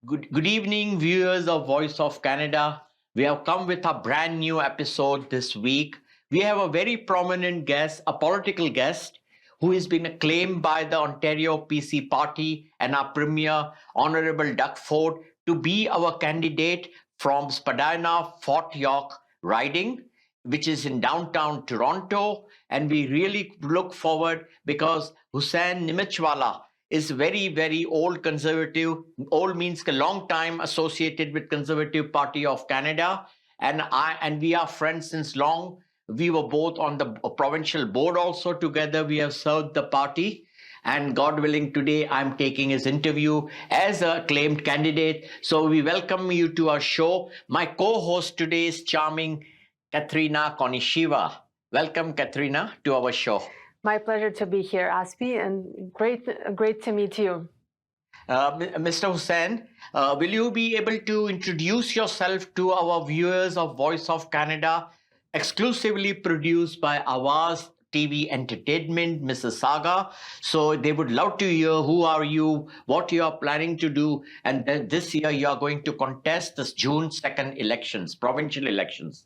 Good evening, viewers of Voice of Canada. We have come with a brand new episode this week. We have a very prominent guest, a political guest, who has been acclaimed by the Ontario PC Party and our Premier, Honorable Doug Ford, to be our candidate from Spadina-York riding, which is in downtown Toronto. And we really look forward because Husain Neemuchwala is very, very old conservative. Old means a long time associated with Conservative Party of Canada. And we are friends since long. We were both on the provincial board also together. We have served the party. And God willing, today I'm taking his interview as a claimed candidate. So we welcome you to our show. My co-host today is charming Ekaterina K. Welcome, Katrina, to our show. My pleasure to be here, Aspi, and great to meet you. Mr. Husain, will you be able to introduce yourself to our viewers of Voice of Canada, exclusively produced by Awaz TV Entertainment, Mississauga? So they would love to hear who are you, what you are planning to do, and then this year you are going to contest this June 2nd elections, provincial elections.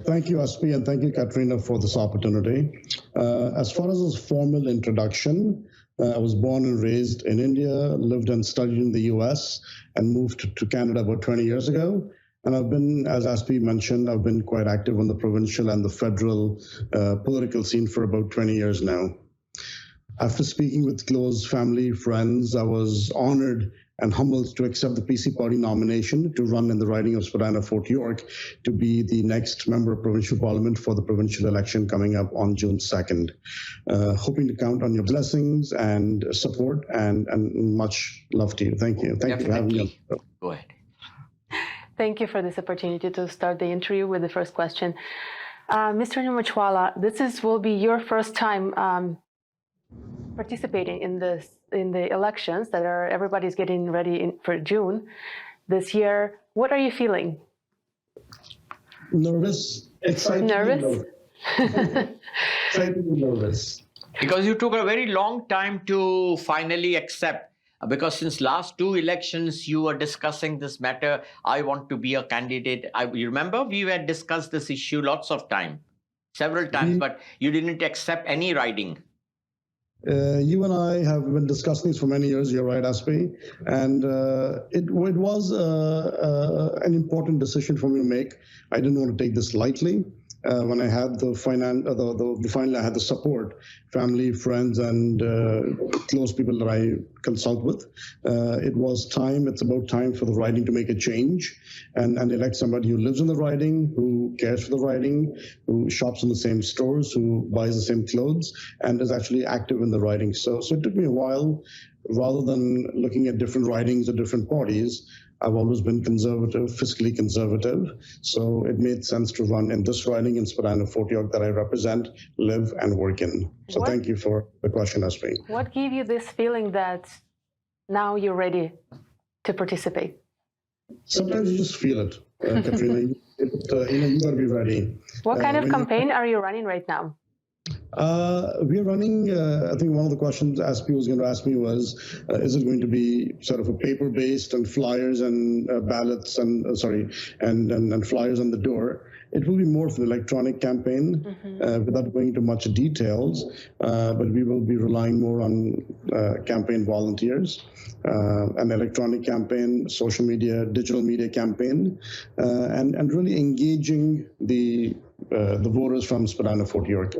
Thank you, Aspi, and thank you, Katrina, for this opportunity. As far as a formal introduction, I was born and raised in India, lived and studied in the US, and moved to Canada about 20 years ago. And I've been, as Aspi mentioned, I've been quite active on the provincial and the federal political scene for about 20 years now. After speaking with close family, friends, I was honored and humbled to accept the PC Party nomination to run in the riding of Spadina-York to be the next member of provincial parliament for the provincial election coming up on June 2nd. Hoping to count on your blessings and support, and much love to you. Thank you. Thank you for having me. Go ahead. Thank you for this opportunity to start the interview with the first question. Mr. Neemuchwala, will be your first time participating in the elections that everybody's getting ready for June this year. What are you feeling? Nervous, excited. Nervous? Excited and nervous. Because you took a very long time to finally accept, because since last two elections you were discussing this matter, I want to be a candidate. You remember we had discussed this issue several times, but you didn't accept any riding. You and I have been discussing this for many years, you're right, Aspi, and it was an important decision for me to make. I didn't want to take this lightly. When I had finally I had the support, family, friends, and close people that I consult with. It's about time for the riding to make a change and elect somebody who lives in the riding, who cares for the riding, who shops in the same stores, who buys the same clothes, and is actually active in the riding. So it took me a while. Rather than looking at different ridings or different parties, I've always been conservative, fiscally conservative. So it made sense to run in this riding in Spadina-York that I represent, live, and work in. So thank you for the question, Aspi. What gave you this feeling that now you're ready to participate? Sometimes you just feel it, Katrina. You got to be ready. What kind of campaign are you running right now? We're running, I think one of the questions Aspi was going to ask me was, is it going to be sort of a paper-based and flyers and ballots and flyers on the door? It will be more of an electronic campaign without going into much details, but we will be relying more on campaign volunteers, an electronic campaign, social media, digital media campaign, and really engaging the voters from Spadina-York.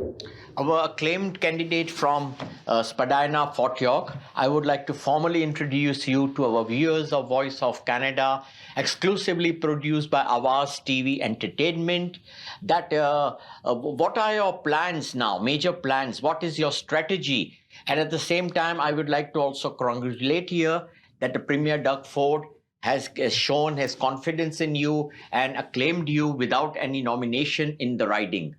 Our acclaimed candidate from Spadina-York, I would like to formally introduce you to our viewers of Voice of Canada, exclusively produced by Awaz TV Entertainment. What are your plans now, major plans? What is your strategy? And at the same time, I would like to also congratulate here that the Premier Doug Ford has shown his confidence in you and acclaimed you without any nomination in the riding.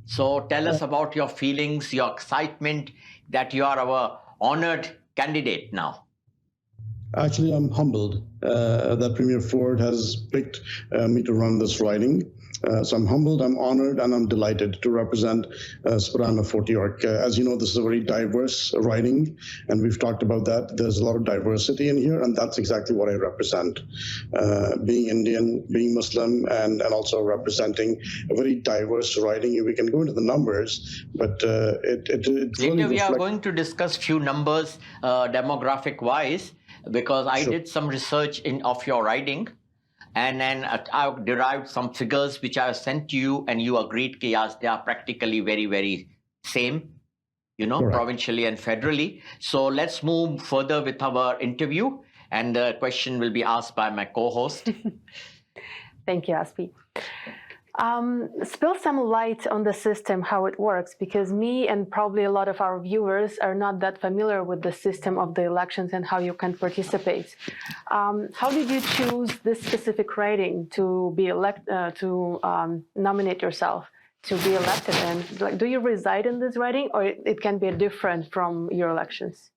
So tell us about your feelings, your excitement that you are our honored candidate now. Actually, I'm humbled that Premier Ford has picked me to run this riding. So I'm humbled, I'm honored, and I'm delighted to represent Spadina-Fort York. As you know, this is a very diverse riding, and we've talked about that. There's a lot of diversity in here, and that's exactly what I represent. Being Indian, being Muslim, and also representing a very diverse riding. We can go into the numbers, but it later really we are going to discuss few numbers demographic wise, because I did some research of your riding, and then I derived some figures which I sent to you, and you agreed, yes, they are practically very, very same, Correct. Provincially and federally. So let's move further with our interview, and the question will be asked by my co-host. Thank you, Aspi. Spill some light on the system, how it works, because me and probably a lot of our viewers are not that familiar with the system of the elections and how you can participate. How did you choose this specific riding to be nominate yourself to be elected? And do you reside in this riding, or it can be different from your elections?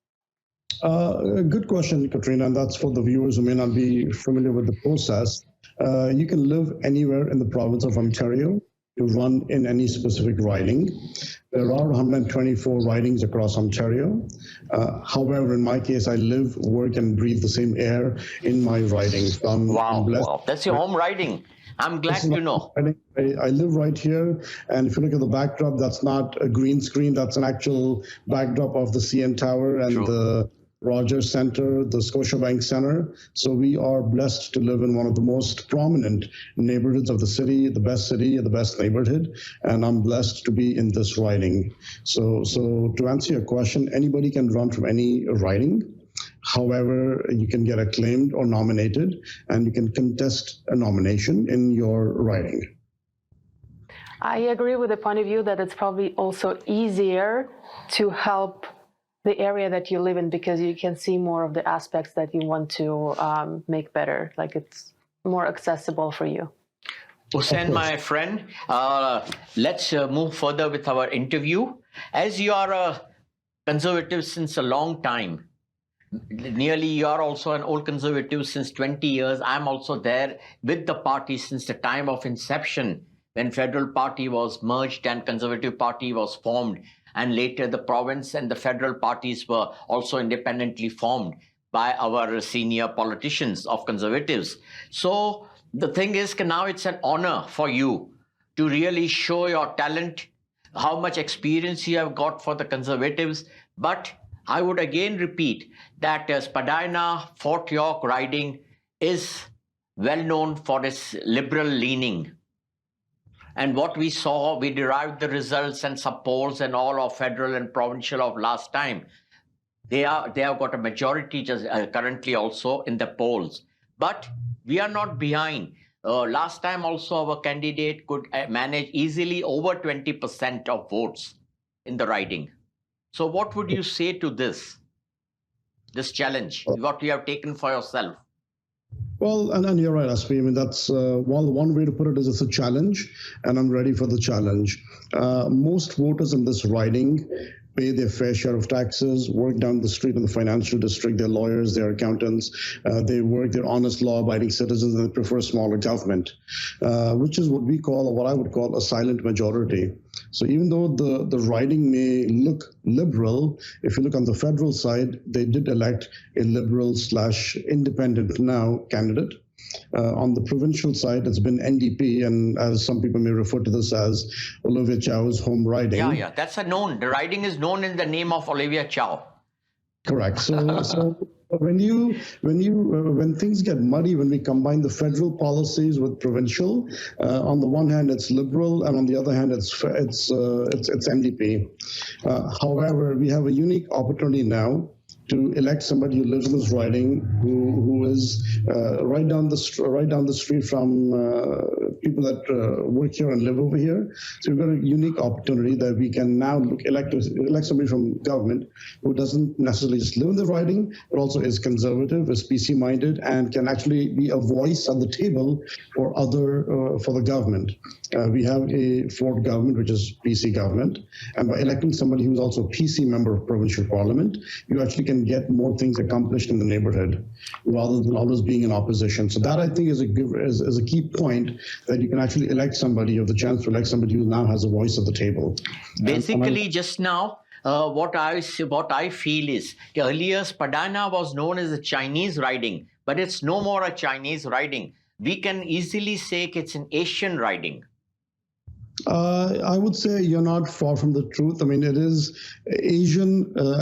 Good question, Katrina, and that's for the viewers who may not be familiar with the process. You can live anywhere in the province of Ontario to run in any specific riding. There are 124 ridings across Ontario. However, in my case, I live, work, and breathe the same air in my riding. So I'm blessed. Wow, that's your home riding. I'm glad to know. I live right here, and if you look at the backdrop, that's not a green screen. That's an actual backdrop of the CN Tower and the Rogers Center, the Scotiabank Center. So we are blessed to live in one of the most prominent neighborhoods of the city, the best neighborhood, and I'm blessed to be in this riding. So to answer your question, anybody can run from any riding. However, you can get acclaimed or nominated, and you can contest a nomination in your riding. I agree with the point of view that it's probably also easier to help the area that you live in, because you can see more of the aspects that you want to make better, like it's more accessible for you. Husain, my friend, let's move further with our interview. As you are a conservative since a long time, nearly you are also an old conservative since 20 years. I'm also there with the party since the time of inception, when Federal Party was merged and Conservative Party was formed. And later the province and the federal parties were also independently formed by our senior politicians of Conservatives. So the thing is, now it's an honor for you to really show your talent, how much experience you have got for the Conservatives. But I would again repeat that Spadina-Fort York riding is well known for its liberal leaning. And what we saw, we derived the results and some polls and all of federal and provincial of last time. They have got a majority just currently also in the polls. But we are not behind. Last time also our candidate could manage easily over 20% of votes in the riding. So what would you say to this challenge, what you have taken for yourself? Well, and you're right, Aspi. I mean, that's one way to put it is it's a challenge, and I'm ready for the challenge. Most voters in this riding pay their fair share of taxes, work down the street in the financial district, they're lawyers, they're accountants, they're honest, law-abiding citizens, and they prefer smaller government, which is what I would call a silent majority. So even though the riding may look liberal, if you look on the federal side, they did elect a liberal/independent now candidate. On the provincial side, it's been NDP, and as some people may refer to this as Olivia Chow's home riding. Yeah, that's a known. The riding is known in the name of Olivia Chow. Correct. So when things get muddy, when we combine the federal policies with provincial, on the one hand it's liberal, and on the other hand it's NDP. However, we have a unique opportunity now to elect somebody who lives in this riding, who is right down the street from people that work here and live over here. So we've got a unique opportunity that we can now elect somebody from government who doesn't necessarily just live in the riding, but also is conservative, is PC minded, and can actually be a voice at the table for the government. We have a Ford government, which is PC government, and by electing somebody who's also a PC member of provincial parliament, you actually can can get more things accomplished in the neighborhood rather than always being in opposition. So that, I think, is a key point, that you can actually elect somebody, you have the chance to elect somebody who now has a voice at the table. Basically, just now, what I feel is, earlier Spadina was known as a Chinese riding, but it's no more a Chinese riding. We can easily say it's an Asian riding. I would say you're not far from the truth. I mean, it is Asian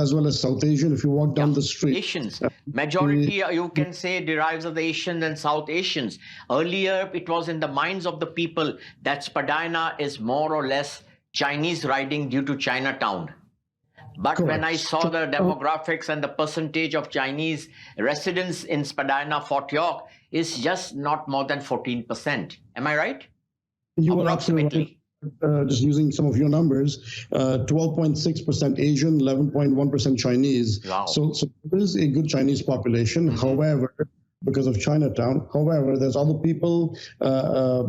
as well as South Asian. If you walk down the street, Asians, majority you can say derives of the Asians and South Asians. Earlier, it was in the minds of the people that Spadina is more or less Chinese riding due to Chinatown. But Correct. when I saw the demographics and the percentage of Chinese residents in Spadina, Fort York, is just not more than 14%. Am I right? You are absolutely right. Just using some of your numbers, 12.6% Asian, 11.1% Chinese. Wow. So there is a good Chinese population. However, because of Chinatown, there's other people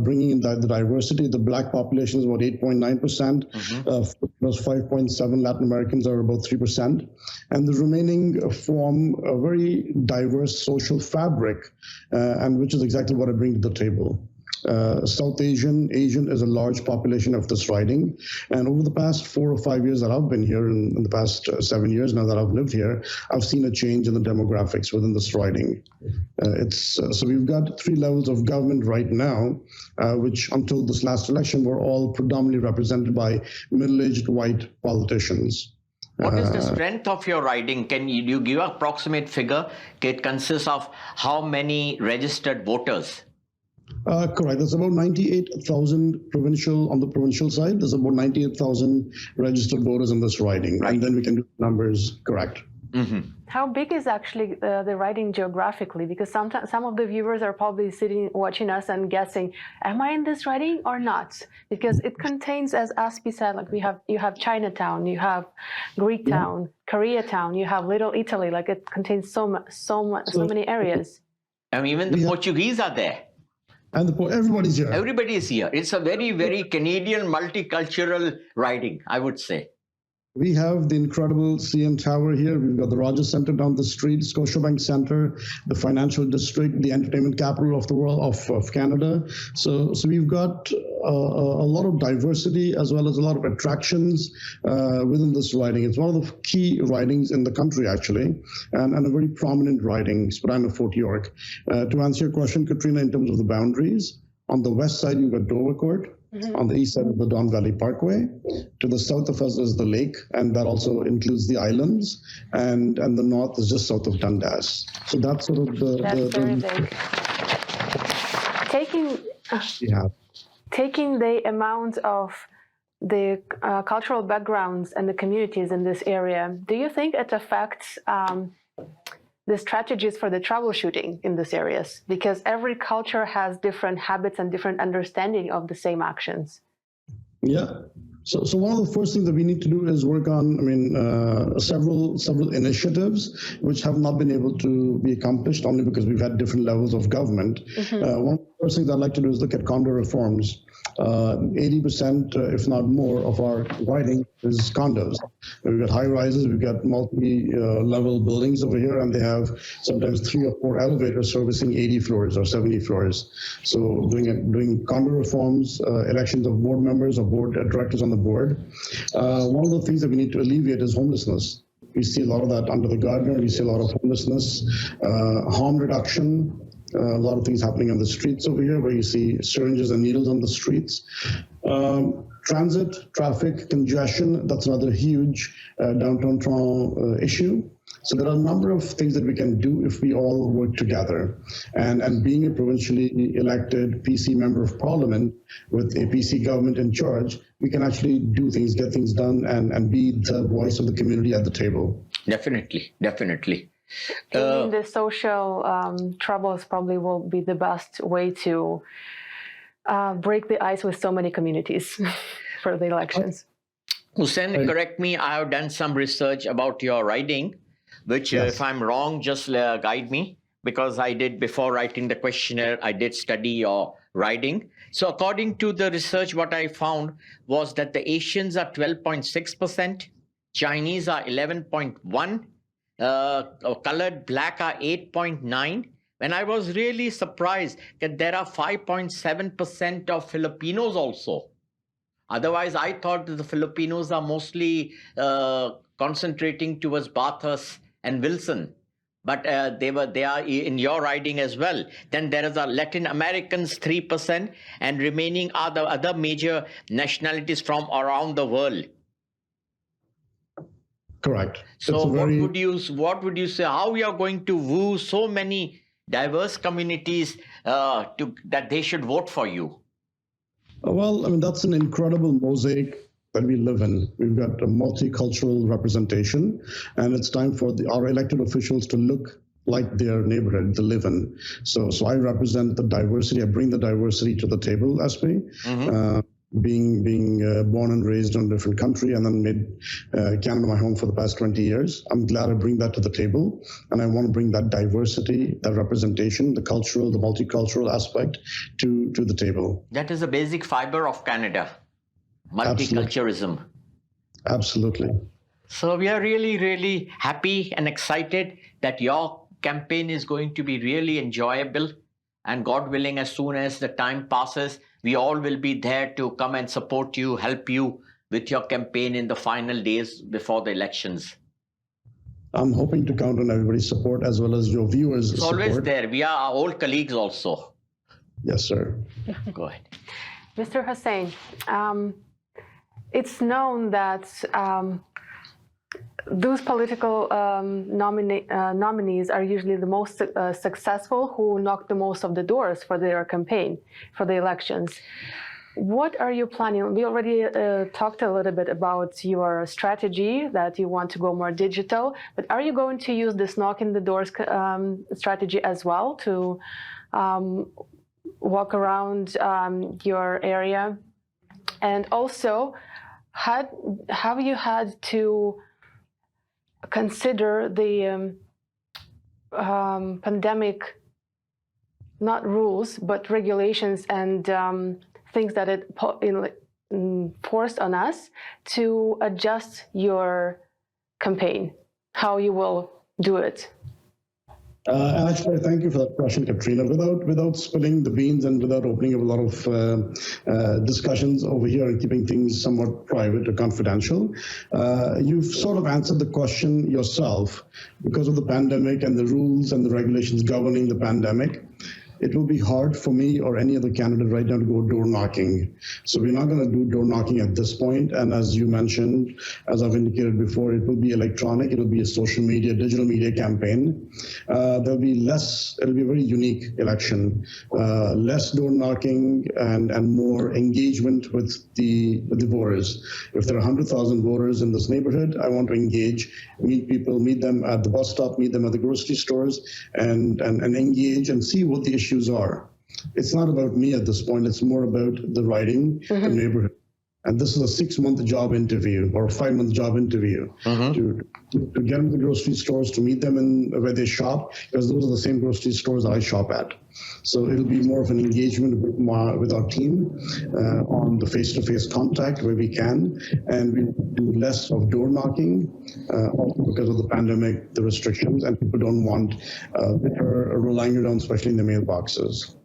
bringing in the diversity. The black population is about 8.9%. Plus 5.7 Latin Americans are about 3%. And the remaining form a very diverse social fabric, and which is exactly what I bring to the table. South Asian is a large population of this riding, and over the past 4 or 5 years that I've been here, in the past 7 years now that I've lived here, I've seen a change in the demographics within this riding. So we've got 3 levels of government right now, which until this last election were all predominantly represented by middle-aged white politicians. What is the strength of your riding? Can you give an approximate figure? It consists of how many registered voters? Correct. There's about 98,000 on the provincial side. There's about 98,000 registered voters in this riding. Right. And then we can do numbers. Correct. How big is actually the riding geographically? Because sometimes some of the viewers are probably watching us and guessing, am I in this riding or not? Because it contains, as Aspi said, like you have Chinatown, you have Greek town, Koreatown, you have Little Italy. Like it contains so many areas. And even the Portuguese are there. And everybody's here. Everybody is here. It's a very, very Canadian multicultural riding, I would say. We have the incredible CN Tower here. We've got the Rogers Center down the street, Scotiabank Center, the financial district, the entertainment capital of the world, of Canada. So we've got a lot of diversity as well as a lot of attractions within this riding. It's one of the key ridings in the country, actually, and a very prominent riding, Spadina Fort York. To answer your question, Katrina, in terms of the boundaries, on the west side, you've got Dovercourt. On the east side of the Don Valley Parkway. To the south of us is the lake, and that also includes the islands. And the north is just south of Dundas. So that's sort of That's very big. Taking the amount of the cultural backgrounds and the communities in this area, do you think it affects the strategies for the troubleshooting in these areas? Because every culture has different habits and different understanding of the same actions. Yeah. So one of the first things that we need to do is work on, several initiatives which have not been able to be accomplished only because we've had different levels of government. One of the first things I'd like to do is look at condo reforms. 80%, if not more, of our riding is condos. We've got high rises, we've got multi-level buildings over here, and they have sometimes 3 or 4 elevators servicing 80 floors or 70 floors. So doing condo reforms, elections of board members or board directors on the board. One of the things that we need to alleviate is homelessness. We see a lot of that under the Gardner. We see a lot of homelessness, harm reduction. A lot of things happening on the streets over here where you see syringes and needles on the streets. Transit, traffic, congestion, that's another huge downtown Toronto issue. So there are a number of things that we can do if we all work together. And being a provincially elected PC member of parliament with a PC government in charge, we can actually do things, get things done, and be the voice of the community at the table. Definitely. Taking the social troubles probably will be the best way to break the ice with so many communities for the elections. Husain, correct me, I have done some research about your riding, which if I'm wrong, just guide me, because I did, before writing the questionnaire, I did study your riding. So according to the research, what I found was that the Asians are 12.6%, Chinese are 11.1%, colored black are 8.9. And I was really surprised that there are 5.7% of Filipinos also. Otherwise, I thought that the Filipinos are mostly concentrating towards Bathurst and Wilson. But they are in your riding as well. Then there is a Latin Americans 3%, and remaining are the other major nationalities from around the world. Correct. So what would you say? How we are going to woo so many diverse communities that they should vote for you? Well, I mean, that's an incredible mosaic that we live in. We've got a multicultural representation, and it's time for our elected officials to look like their neighborhood to live in. So I represent the diversity. I bring the diversity to the table, SP. Being born and raised in a different country and then made Canada my home for the past 20 years. I'm glad I bring that to the table, and I want to bring that diversity, that representation, the cultural, the multicultural aspect to the table. That is a basic fiber of Canada, multiculturalism. Absolutely. So we are really, really happy and excited that your campaign is going to be really enjoyable, and God willing, as soon as the time passes, we all will be there to come and support you, help you with your campaign in the final days before the elections. I'm hoping to count on everybody's support as well as your viewers' It's support. always there. We are our old colleagues also. Yes, sir. Go ahead. Mr. Husain, it's known that those political nominees are usually the most successful, who knock the most of the doors for their campaign, for the elections. What are you planning? We already talked a little bit about your strategy, that you want to go more digital, but are you going to use this knock in the doors strategy as well to walk around your area? And also, have you had to consider the pandemic, not rules, but regulations and things that it forced on us to adjust your campaign, how you will do it? Actually, thank you for that question, Katrina. Without spilling the beans and without opening up a lot of discussions over here and keeping things somewhat private or confidential, you've sort of answered the question yourself. Because of the pandemic and the rules and the regulations governing the pandemic, it will be hard for me or any other candidate right now to go door knocking. So we're not going to do door knocking at this point. And as you mentioned, as I've indicated before, it will be electronic. It'll be a social media, digital media campaign. It'll be a very unique election, less door knocking and more engagement with the voters. If there are 100,000 voters in this neighborhood, I want to engage, meet people, meet them at the bus stop, meet them at the grocery stores, and engage and see what the issues are. It's not about me at this point. It's more about the riding, the neighborhood. And this is a 6-month job interview or a 5-month job interview to get them to the grocery stores, to meet them where they shop, because those are the same grocery stores that I shop at. So it'll be more of an engagement with our team on the face-to-face contact where we can, and we do less of door knocking also because of the pandemic, the restrictions, and people don't want relying around, especially in the mailboxes.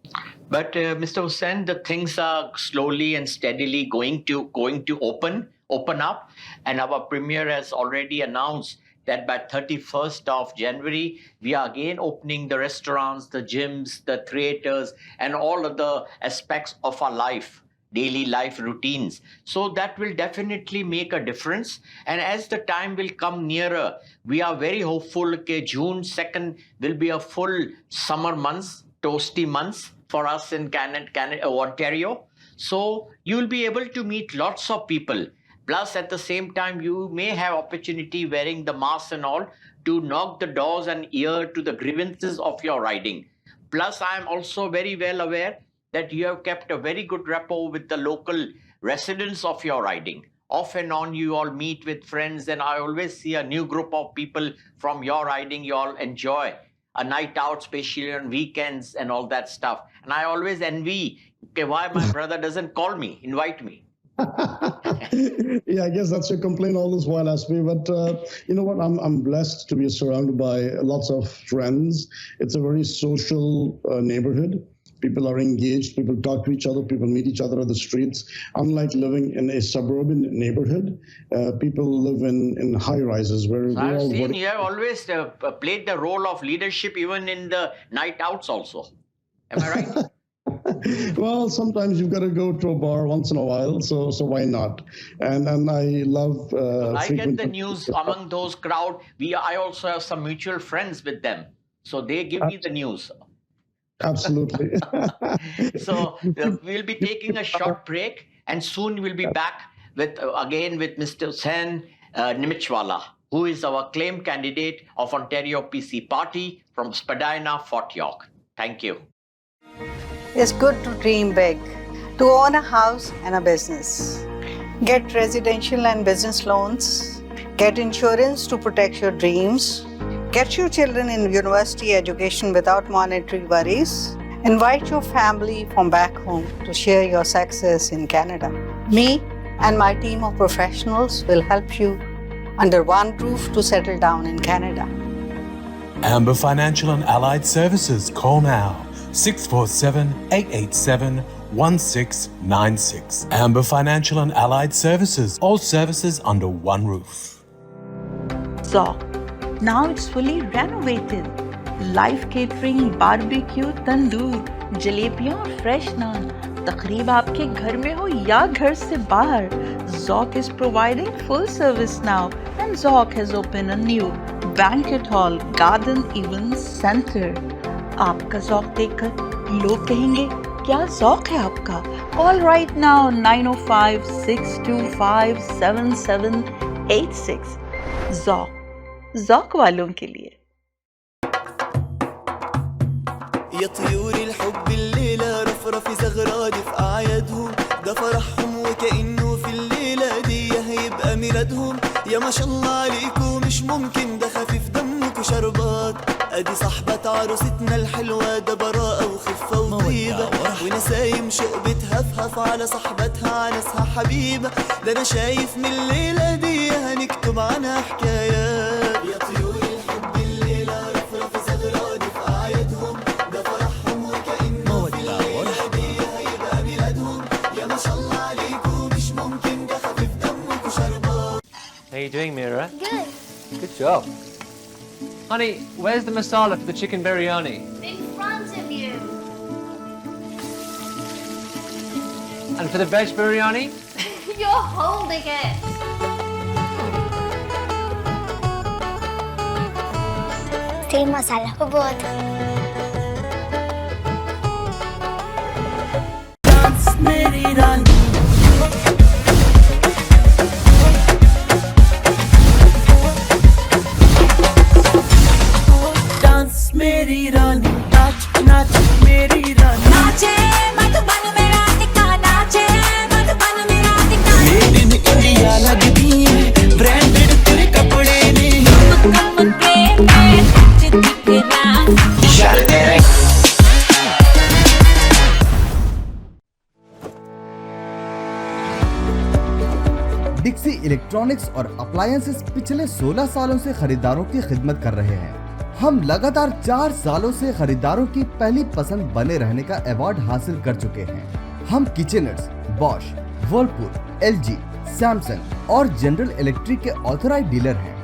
But Mr. Husain, the things are slowly and steadily going to open up, and our premier has already announced that by 31st of January, we are again opening the restaurants, the gyms, the theaters, and all of the aspects of our life, daily life routines. So that will definitely make a difference. And as the time will come nearer, we are very hopeful that June 2nd will be a full summer months, toasty months for us in Canada, Ontario. So you will be able to meet lots of people. Plus, at the same time, you may have opportunity wearing the mask and all to knock the doors and ear to the grievances of your riding. Plus, I am also very well aware that you have kept a very good rapport with the local residents of your riding. Off and on, you all meet with friends, and I always see a new group of people from your riding. You all enjoy a night out, especially on weekends and all that stuff. And I always envy why my brother doesn't call me, invite me. Yeah, I guess that's your complaint all this while, Aspi. But you know what? I'm blessed to be surrounded by lots of friends. It's a very social neighborhood. People are engaged. People talk to each other. People meet each other at the streets. Unlike living in a suburban neighborhood, people live in high rises where So we're I've all seen you have always played the role of leadership even in the night outs also. Am I right? Well, sometimes you've got to go to a bar once in a while, so why not? And I love I get frequent. the news among those crowd. I also have some mutual friends with them, so they give me the news. Absolutely. So we'll be taking a short break, and soon we'll be back with again with Mr. Husain Neemuchwala, who is our claim candidate of Ontario PC Party from Spadina-York. Thank you. It's good to dream big, to own a house and a business. Get residential and business loans. Get insurance to protect your dreams. Get your children in university education without monetary worries. Invite your family from back home to share your success in Canada. Me and my team of professionals will help you under one roof to settle down in Canada. Amber Financial and Allied Services. Call now. 647-887-1696. Amber Financial and Allied Services. All services under one roof. Zoc. Now it's fully renovated. Live catering, barbecue, tandoor, जलेबियाँ और fresh naan. तकरीब आपके घर में हो या घर से बाहर. Zoc is providing full service now, and Zoc has opened a new banquet hall, garden event center. आपका Zoc देखकर लोग कहेंगे क्या Zoc है आपका? Call right now 905-625-7786. Zoc वालों के लिए. يا طيور الحب الليلة رفرفي زغرادي في أعيادهم ده فرحهم وكأنه في الليلة دي هيبقى ميلادهم يا ما شاء الله عليكم مش ممكن ده خفيف دمك وشربات أدي صاحبة عروستنا الحلوة ده براءة وخفة وطيبة ونسايم شوق بتهفهف على صاحبتها ناسها حبيبة ده أنا شايف من الليلة دي هنكتب عنها حكايات يا طيور الحب الليلة رفرفي زغرادي في أعيادهم ده فرحهم وكأنه في الليلة دي هيبقى ميلادهم يا ما شاء الله عليكم مش ممكن ده خفيف دمك وشربات. How you doing, Mira? Good. Good job. Honey, where's the masala for the chicken biryani? In front of you. And for the veg biryani? You're holding it. तेल मसाला को बहुत मेरी रानी dance मेरी रानी नाच नाच मेरी रानी नाचे मधुबन मेरा टिका नाचे मधुबन मेरा टिका मेड इन इंडिया लगती है ब्रांडेड तेरे कपड़े ने कम के चिट्ठी के नाम इशारे तेरे डिक्सी इलेक्ट्रॉनिक्स और अप्लायंसेस पिछले 16 सालों से खरीदारों की खिदमत कर रहे हैं। हम लगातार 4 सालों से खरीदारों की पहली पसंद बने रहने का अवार्ड हासिल कर चुके हैं। हम किचनर्स, बॉश, वर्लपूल, एलजी, सैमसंग और जनरल इलेक्ट्रिक के ऑथराइज्ड डीलर हैं।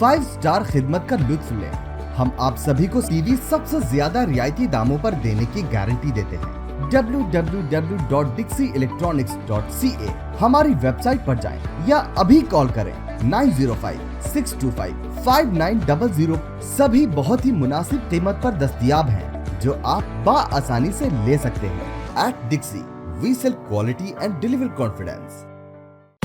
5 स्टार खिदमत का लुत्फ लें। हम आप सभी को टीवी सबसे ज्यादा रियायती दामों पर देने की गारंटी देते हैं। www.dixieelectronics.ca हमारी वेबसाइट पर जाएं या अभी कॉल करें 905-625-5900। सभी बहुत ही मुनासिब कीमत पर दस्तयाब हैं जो आप बाआसानी से ले सकते हैं। At Dixie, we sell quality and deliver confidence.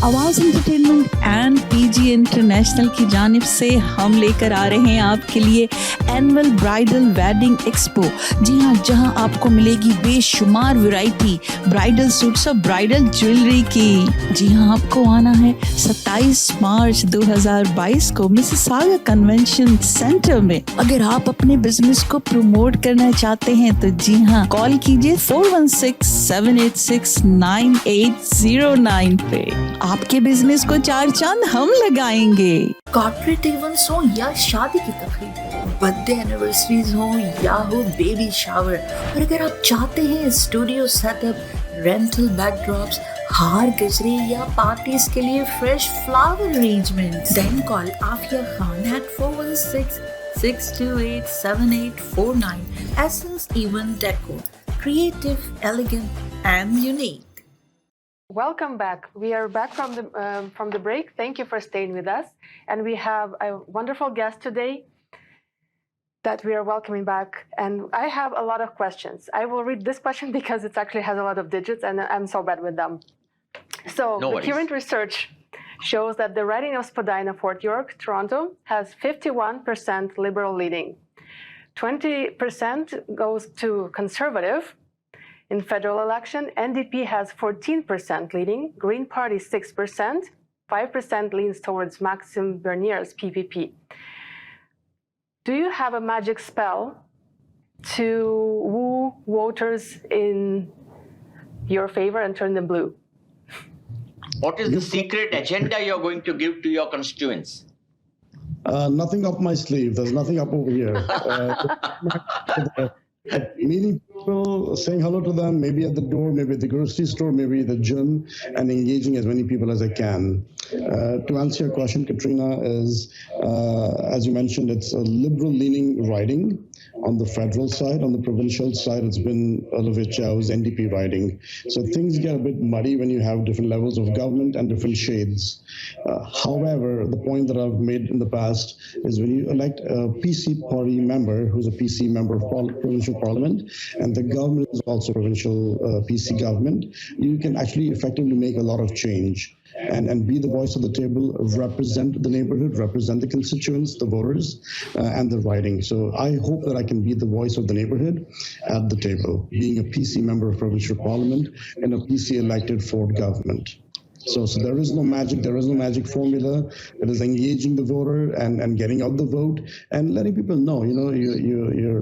आवाज एंटरटेनमेंट एंड पीजी इंटरनेशनल की जानिब से हम लेकर आ रहे हैं आपके लिए एनुअल ब्राइडल वेडिंग एक्सपो। जी हाँ, जहां आपको मिलेगी बेशुमार वैरायटी ब्राइडल सूट्स और ब्राइडल ज्वेलरी की। जी हाँ, आपको आना है 27 मार्च 2022 को मिसिसागा कन्वेंशन सेंटर में। अगर आप अपने बिजनेस को प्रमोट करना चाहते हैं तो जी हाँ, कॉल कीजिए 416-786-9809 पे। आपके बिजनेस को 4 चांद हम लगाएंगे। कॉर्पोरेट इवेंट्स हो या शादी की तकरीब, बर्थडे एनिवर्सरीज हो या हो बेबी शावर, और अगर आप चाहते हैं स्टूडियो सेटअप, रेंटल बैकड्रॉप्स, हार गजरे या पार्टीज के लिए fresh flower arrangements, then call Afia Khan at 416-628-7849. Essence Event Deco, creative, elegant and unique. Welcome back. We are back from the break. Thank you for staying with us. And we have a wonderful guest today that we are welcoming back. And I have a lot of questions. I will read this question because it actually has a lot of digits and I'm so bad with them. So No the worries. current research shows that the riding of Spadina-York, Toronto, has 51% Liberal leading. 20% goes to Conservative. In federal election, NDP has 14% leading, Green Party 6%, 5% leans towards Maxime Bernier's PPP. Do you have a magic spell to woo voters in your favor and turn them blue? What is the secret agenda you're going to give to your constituents? Nothing up my sleeve. There's nothing up over here. Meeting people, saying hello to them, maybe at the door, maybe at the grocery store, maybe at the gym, and engaging as many people as I can. To answer your question, Katrina, is as you mentioned, it's a liberal-leaning riding on the federal side. On the provincial side, it's been LVHO's NDP riding. So things get a bit muddy when you have different levels of government and different shades. However, the point that I've made in the past is when you elect a PC party member who's a PC member of provincial parliament, and the government is also provincial PC government, you can actually effectively make a lot of change. And be the voice of the table, represent the neighborhood, represent the constituents, the voters, and the riding. So I hope that I can be the voice of the neighborhood at the table, being a PC member of provincial parliament and a PC elected for government. So there is no magic. There is no magic formula. It is engaging the voter and getting out the vote and letting people know,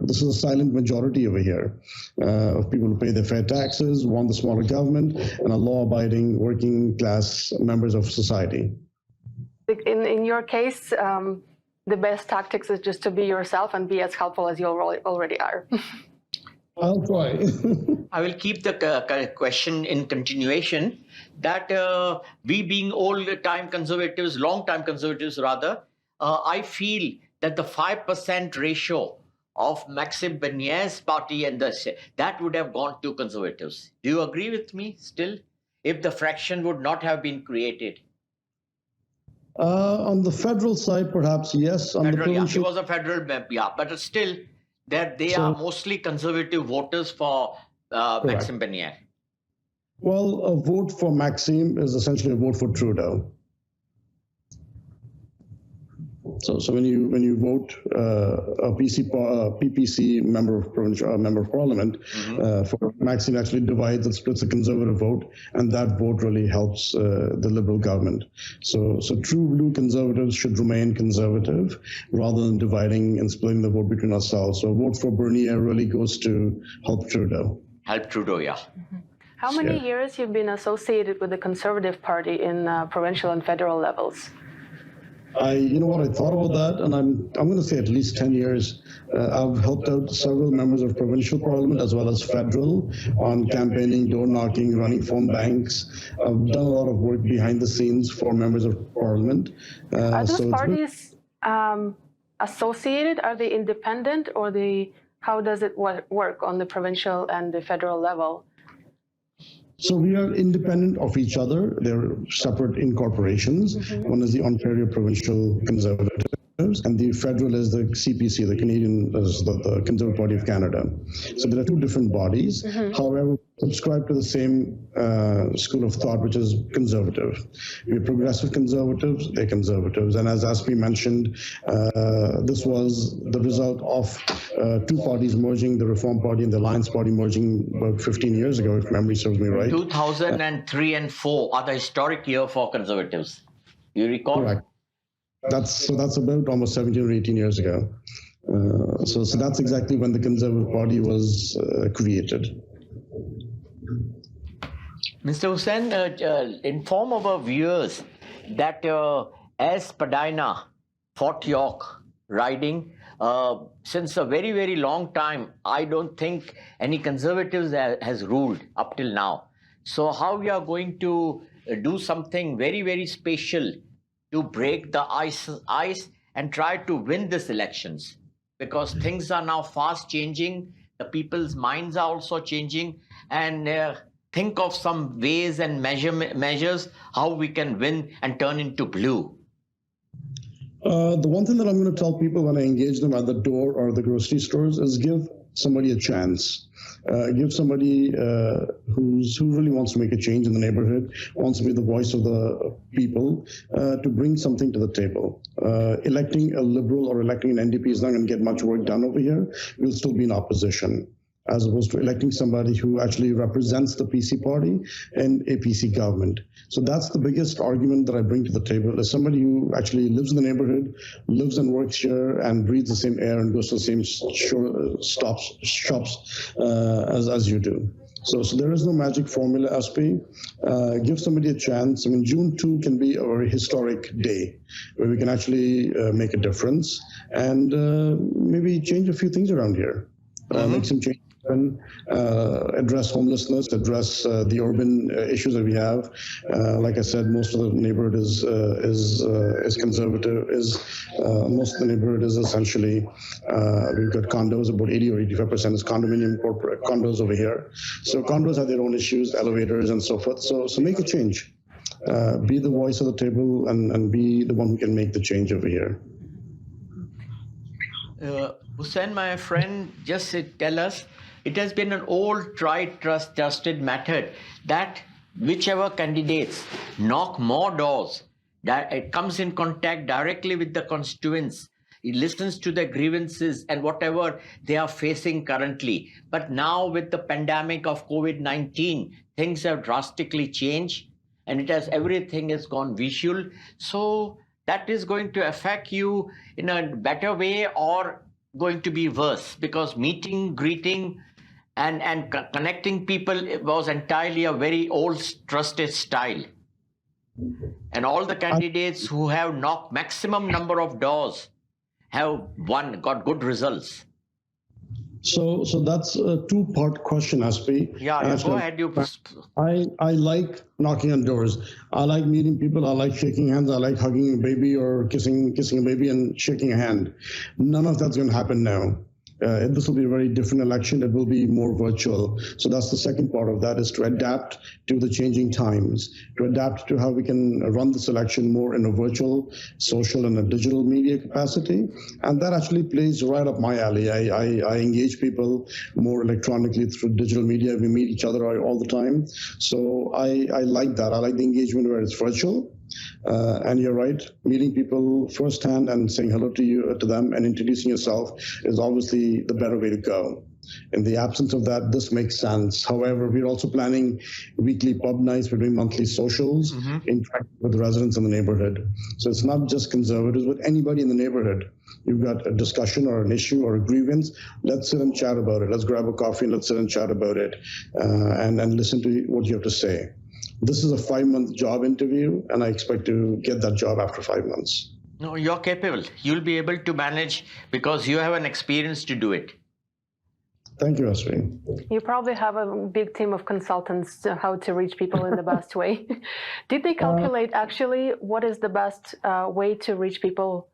this is a silent majority over here of people who pay their fair taxes, want the smaller government, and are law-abiding, working-class members of society. In your case, the best tactics is just to be yourself and be as helpful as you already are. I'll try. I will keep the question in continuation that we being old-time conservatives, long-time conservatives rather, I feel that the 5% ratio of Maxime Bernier's party and that would have gone to conservatives. Do you agree with me still? If the fraction would not have been created? On the federal side, perhaps, yes. On the provincial, she was a federal member, but still, that they are mostly conservative voters for Maxime Bernier. Well, a vote for Maxime is essentially a vote for Trudeau. So when you vote a PPC member of parliament, for Maxime actually divides and splits the conservative vote, and that vote really helps the Liberal government. So true blue conservatives should remain conservative rather than dividing and splitting the vote between ourselves. So a vote for Bernier really goes to help Trudeau. Help Trudeau, yeah. How many years you've been associated with the Conservative Party in provincial and federal levels? You know what, I thought about that, and I'm going to say at least 10 years. I've helped out several members of provincial parliament as well as federal on campaigning, door knocking, running phone banks. I've done a lot of work behind the scenes for members of parliament. Are those parties associated? Are they independent, or how does it work on the provincial and the federal level? So we are independent of each other. They're separate incorporations. One is the Ontario Provincial Conservatives, and the federal is the CPC, the Canadian, the Conservative Party of Canada. So there are two different bodies. However, subscribe to the same school of thought, which is conservative. We're progressive conservatives, they're conservatives. And as Aspi mentioned, this was the result of two parties merging, the Reform Party and the Alliance Party merging about 15 years ago, if memory serves me right. 2003 and 4 are the historic year for conservatives. You recall? Correct. That's about almost 17 or 18 years ago. So that's exactly when the Conservative Party was created. Mr. Hussain, inform our viewers that as Spadina, Fort York riding, since a very, very long time, I don't think any conservatives has ruled up till now. So how we are going to do something very, very special to break the ice and try to win these elections? Because things are now fast changing, the people's minds are also changing, and think of some ways and measures how we can win and turn into blue. The one thing that I'm going to tell people when I engage them at the door or the grocery stores is give somebody a chance. Give somebody who really wants to make a change in the neighborhood, wants to be the voice of the people, to bring something to the table. Electing a liberal or electing an NDP is not going to get much work done over here. We'll still be in opposition, as opposed to electing somebody who actually represents the PC party and a PC government. So that's the biggest argument that I bring to the table, is somebody who actually lives in the neighborhood, lives and works here, and breathes the same air and goes to the same shops as you do. So there is no magic formula, SP. Give somebody a chance. I mean, June 2 can be a very historic day where we can actually make a difference and maybe change a few things around here. Make some changes, address homelessness, address the urban issues that we have. Like I said, most of the neighborhood is conservative. Most of the neighborhood is essentially we've got condos. About 80 or 85% is condominium corporate condos over here. So condos have their own issues, elevators and so forth. So make a change. Be the voice of the table and be the one who can make the change over here. Hussain, my friend, just tell us, it has been an old, tried, trusted method that whichever candidates knock more doors, that it comes in contact directly with the constituents, it listens to their grievances and whatever they are facing currently. But now with the pandemic of COVID-19, things have drastically changed and everything has gone visual. So that is going to affect you in a better way or going to be worse, because meeting, greeting, and connecting people was entirely a very old, trusted style. And all the candidates who have knocked maximum number of doors have got good results. So that's a two-part question, SP. Yeah, go ahead. I like knocking on doors. I like meeting people. I like shaking hands. I like hugging a baby or kissing a baby and shaking a hand. None of that's going to happen now. This will be a very different election. It will be more virtual. So that's the second part of that, is to adapt to the changing times, to adapt to how we can run this election more in a virtual, social, and a digital media capacity. And that actually plays right up my alley. I engage people more electronically through digital media. We meet each other all the time. So I like that. I like the engagement where it's virtual. And you're right, meeting people firsthand and saying hello to them and introducing yourself is obviously the better way to go. In the absence of that, this makes sense. However, we're also planning weekly pub nights. We're doing monthly socials, interacting with the residents in the neighborhood. So it's not just conservatives, but anybody in the neighborhood. You've got a discussion or an issue or a grievance, let's sit and chat about it. Let's grab a coffee and let's sit and chat about it and listen to what you have to say. This is a 5-month job interview, and I expect to get that job after 5 months. No, you're capable. You'll be able to manage because you have an experience to do it. Thank you, Asri. You probably have a big team of consultants to how to reach people in the best way. Did they calculate actually what is the best way to reach people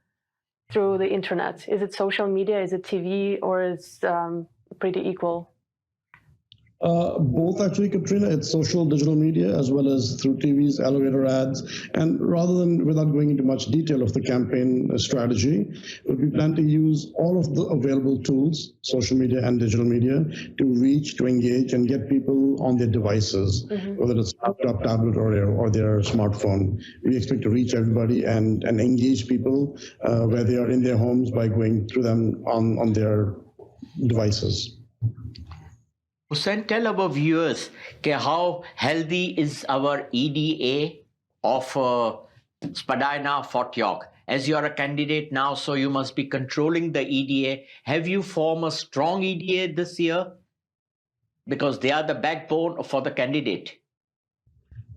through the internet? Is it social media? Is it TV? Or is pretty equal? Both actually, Katrina. It's social, digital media, as well as through TVs, elevator ads. And without going into much detail of the campaign strategy, we plan to use all of the available tools, social media and digital media, to reach, to engage, and get people on their devices, whether it's laptop, tablet, or their smartphone. We expect to reach everybody and engage people where they are in their homes by going through them on their devices. Hussain, tell our viewers how healthy is our EDA of Spadina Fort York. As you are a candidate now, so you must be controlling the EDA. Have you formed a strong EDA this year? Because they are the backbone for the candidate.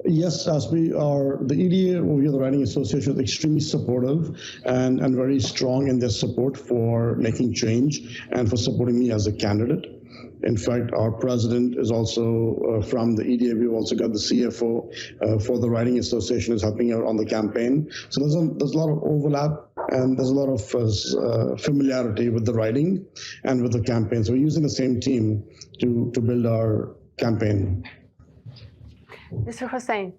Yes, the EDA, over here, the Riding Association, is extremely supportive and very strong in their support for making change and for supporting me as a candidate. In fact, our president is also from the EDA. We've also got the CFO for the Riding Association is helping out on the campaign. So there's a lot of overlap and there's a lot of familiarity with the riding and with the campaign. So we're using the same team to build our campaign. Mr. Husain,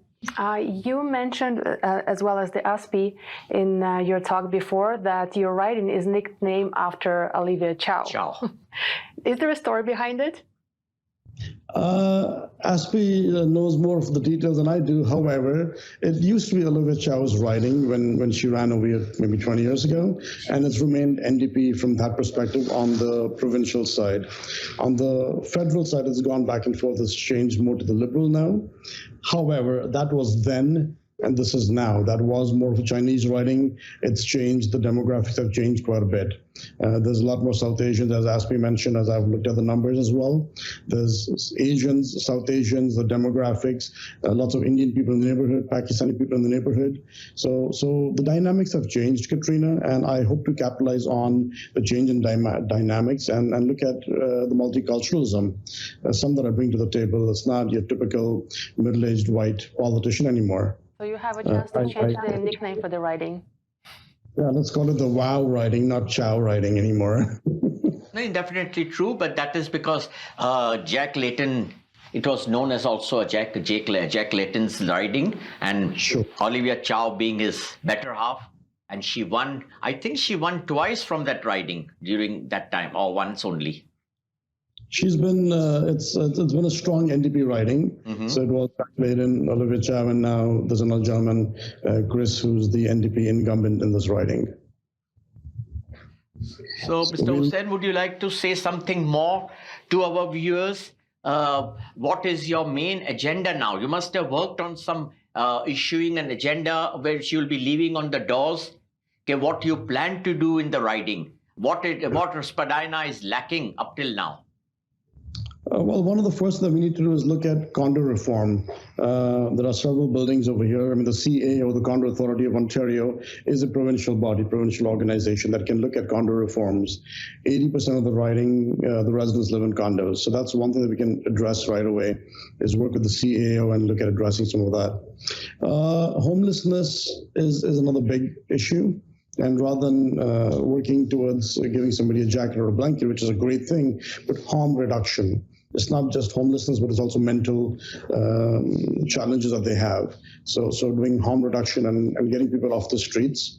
you mentioned, as well as the ASPI, in your talk before, that your riding is nicknamed after Olivia Chow. Is there a story behind it? ASPI knows more of the details than I do. However, it used to be Olivia Chow's riding when she ran over here maybe 20 years ago, and it's remained NDP from that perspective on the provincial side. On the federal side, it's gone back and forth. It's changed more to the Liberal now. However, that was then, and this is now. That was more of a Chinese riding. It's changed. The demographics have changed quite a bit. There's a lot more South Asians, as Aspi mentioned, as I've looked at the numbers as well. There's Asians, South Asians, the demographics, lots of Indian people in the neighborhood, Pakistani people in the neighborhood. So the dynamics have changed, Katrina, and I hope to capitalize on the change in dynamics and look at the multiculturalism, some that I bring to the table. It's not your typical middle-aged white politician anymore. So you have a chance to change the nickname for the riding. Yeah, let's call it the WOW riding, not Chow riding anymore. No, definitely true, but that is because Jack Layton, it was known as also a Jack Layton's riding, and Olivia Chow being his better half, and she won. I think she won twice from that riding during that time, or once only. She's been, it's been a strong NDP riding. Mm-hmm. So it was Jack Layton, Olivia Chow, and now there's another gentleman, Chris, who's the NDP incumbent in this riding. So, Mr. Husain, would you like to say something more to our viewers? What is your main agenda now? You must have worked on some issuing an agenda which you'll be leaving on the doors. Okay, what you plan to do in the riding? What Spadina is lacking up till now? Well, one of the first that we need to do is look at condo reform. There are several buildings over here. I mean, the CA, or the Condo Authority of Ontario, is a provincial body, provincial organization that can look at condo reforms. 80% of the riding, the residents live in condos. So that's one thing that we can address right away, is work with the CAO and look at addressing some of that. Homelessness is another big issue. And rather than working towards giving somebody a jacket or a blanket, which is a great thing, but harm reduction. It's not just homelessness, but it's also mental challenges that they have. So doing harm reduction and getting people off the streets.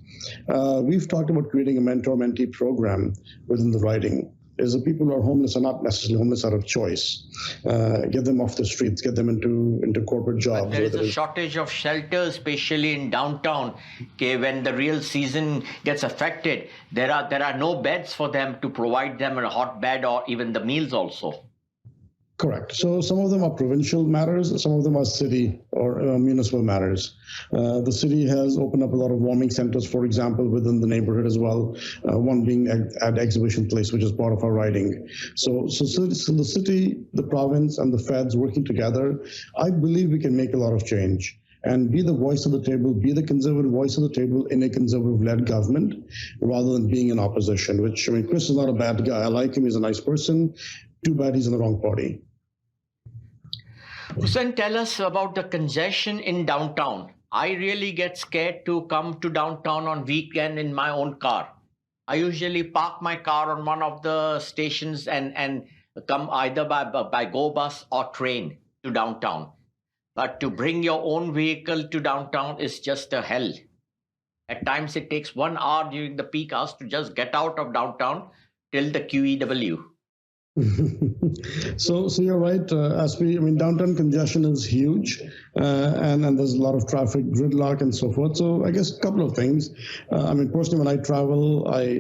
We've talked about creating a mentor-mentee program within the riding. Is the people who are homeless are not necessarily homeless out of choice. Get them off the streets, get them into corporate jobs. But there is a shortage of shelters, especially in downtown. Okay, when the real season gets affected, there are no beds for them to provide them a hot bed or even the meals also. Correct. So some of them are provincial matters, some of them are city or municipal matters. The city has opened up a lot of warming centers, for example, within the neighborhood as well, one being at Exhibition Place, which is part of our riding. So the city, the province, and the feds working together, I believe we can make a lot of change and be the voice of the table, be the conservative voice of the table in a conservative-led government, rather than being in opposition, which, I mean, Chris is not a bad guy. I like him. He's a nice person. Too bad he's in the wrong party. Husain, tell us about the congestion in downtown. I really get scared to come to downtown on weekend in my own car. I usually park my car on one of the stations and come either by go bus or train to downtown. But to bring your own vehicle to downtown is just a hell. At times it takes 1 hour during the peak hours to just get out of downtown till the QEW. So you're right, Aspi. I mean, downtown congestion is huge, and there's a lot of traffic, gridlock, and so forth. So I guess a couple of things. I mean, personally, when I travel, I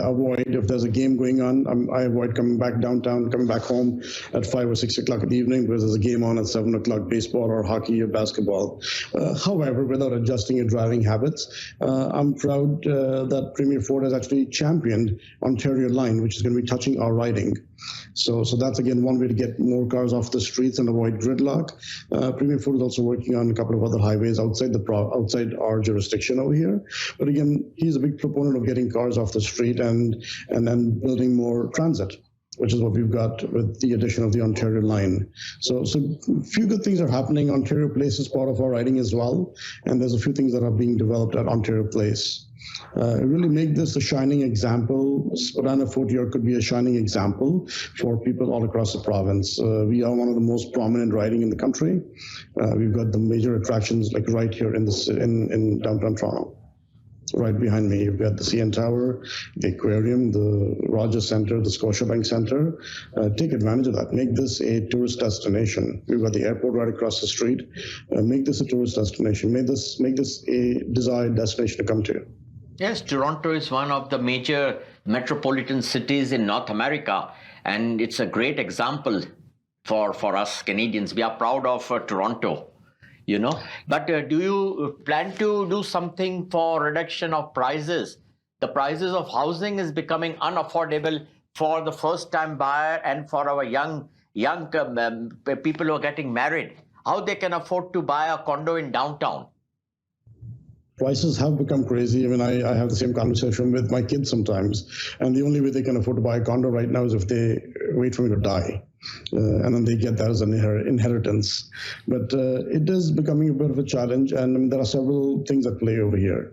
avoid, if there's a game going on, I avoid coming back downtown, coming back home at 5 or 6 o'clock in the evening because there's a game on at 7 o'clock, baseball or hockey or basketball. However, without adjusting your driving habits, I'm proud that Premier Ford has actually championed Ontario Line, which is going to be touching our riding. So that's again one way to get more cars off the streets and avoid gridlock. Premier Ford is also working on a couple of other highways outside our jurisdiction over here. But again, he's a big proponent of getting cars off the street and then building more transit, which is what we've got with the addition of the Ontario line. So a few good things are happening. Ontario Place is part of our riding as well, and there's a few things that are being developed at Ontario Place. Really make this a shining example. Spadina-Fort York could be a shining example for people all across the province. We are one of the most prominent riding in the country. We've got the major attractions like right here in downtown Toronto. Right behind me, you've got the CN Tower, the Aquarium, the Rogers Centre, the Scotiabank Centre. Take advantage of that. Make this a tourist destination. We've got the airport right across the street. Make this a tourist destination. Make this a desired destination to come to. Yes, Toronto is one of the major metropolitan cities in North America, and it's a great example for us Canadians. We are proud of Toronto. But do you plan to do something for reduction of prices? The prices of housing is becoming unaffordable for the first-time buyer and for our young people who are getting married. How they can afford to buy a condo in downtown? Prices have become crazy. I mean, I have the same conversation with my kids sometimes, and the only way they can afford to buy a condo right now is if they wait for me to die. And then they get that as an inheritance. But it is becoming a bit of a challenge, and I mean, there are several things at play over here.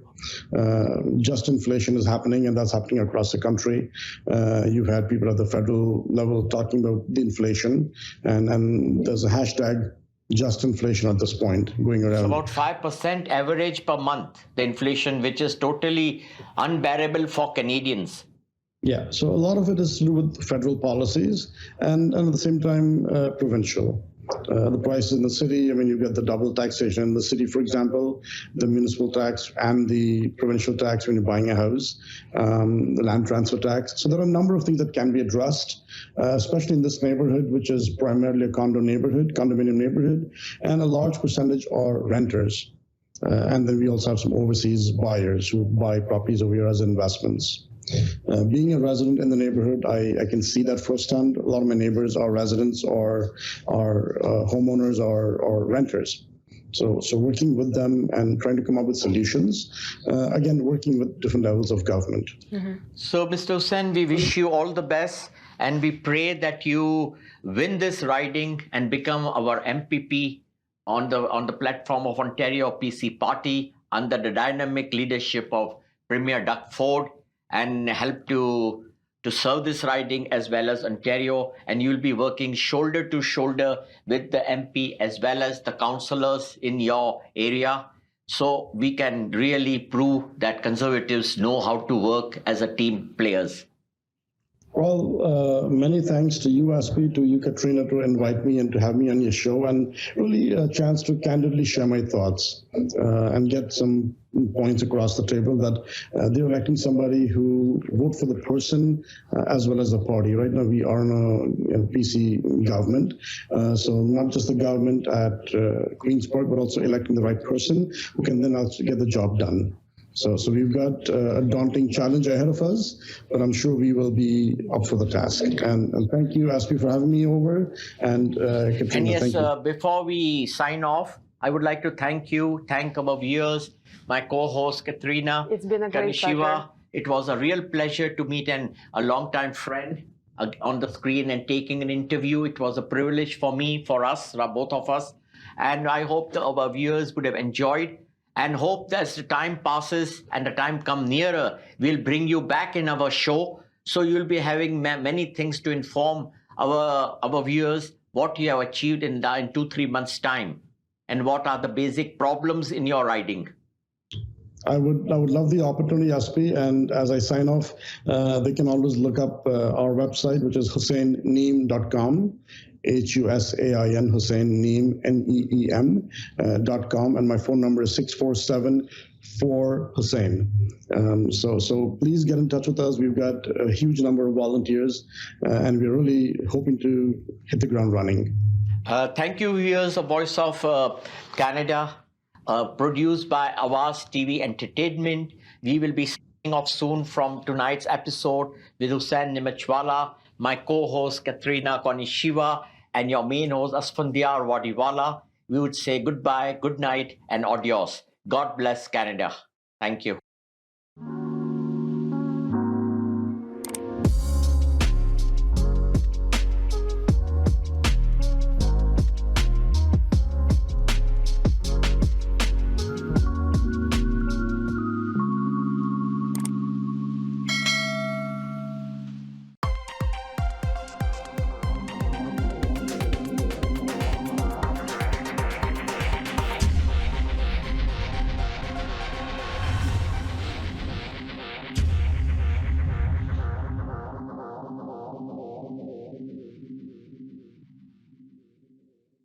Just inflation is happening, and that's happening across the country. You've had people at the federal level talking about the inflation, and there's a hashtag just inflation at this point going around. It's about 5% average per month, the inflation, which is totally unbearable for Canadians. Yeah, so a lot of it is to do with federal policies and at the same time provincial. The prices in the city, I mean, you get the double taxation in the city, for example, the municipal tax and the provincial tax when you're buying a house, the land transfer tax. So there are a number of things that can be addressed, especially in this neighborhood, which is primarily a condominium neighborhood, and a large percentage are renters. And then we also have some overseas buyers who buy properties over here as investments. Being a resident in the neighborhood, I can see that firsthand. A lot of my neighbors are residents or homeowners or renters. So working with them and trying to come up with solutions, again, working with different levels of government. Mm-hmm. So, Mr. Husain, we wish you all the best, and we pray that you win this riding and become our MPP on the platform of Ontario PC Party under the dynamic leadership of Premier Doug Ford, and help to serve this riding as well as Ontario. And you'll be working shoulder to shoulder with the MP as well as the councillors in your area, so we can really prove that Conservatives know how to work as a team players. Well, many thanks to you, Aspi, to you, Ekaterina, to invite me and to have me on your show, and really a chance to candidly share my thoughts and get some points across the table that they're electing somebody who vote for the person as well as the party. Right now, we are in a PC government, so not just the government at Queen's Park, but also electing the right person who can then also get the job done. So we've got a daunting challenge ahead of us, but I'm sure we will be up for the task. And thank you, Aspi, for having me over. And Katrina, yes, thank you. Before we sign off, I would like to thank our viewers, my co-host Katrina. It's been a great pleasure. It was a real pleasure to meet a longtime friend on the screen and taking an interview. It was a privilege for me, for us, both of us. And I hope our viewers would have enjoyed, and hope that as the time passes and the time comes nearer, we'll bring you back in our show. So you'll be having many things to inform our viewers what you have achieved in 2-3 months' time, and what are the basic problems in your riding. I would love the opportunity, Aspi, and as I sign off, they can always look up our website, which is HusainNeem.com. HUSAIN, Husain Neem, NEEM.com, and my phone number is 647-4-Husain. So please get in touch with us. We've got a huge number of volunteers, and we're really hoping to hit the ground running. Thank you, viewers of Voice of Canada, produced by Awaz TV Entertainment. We will be signing off soon from tonight's episode with Husain Neemuchwala. my co-host Ekaterina K, and your main host Asphandiar Wadiwalla, we would say goodbye, good night, and adios. God bless Canada. Thank you.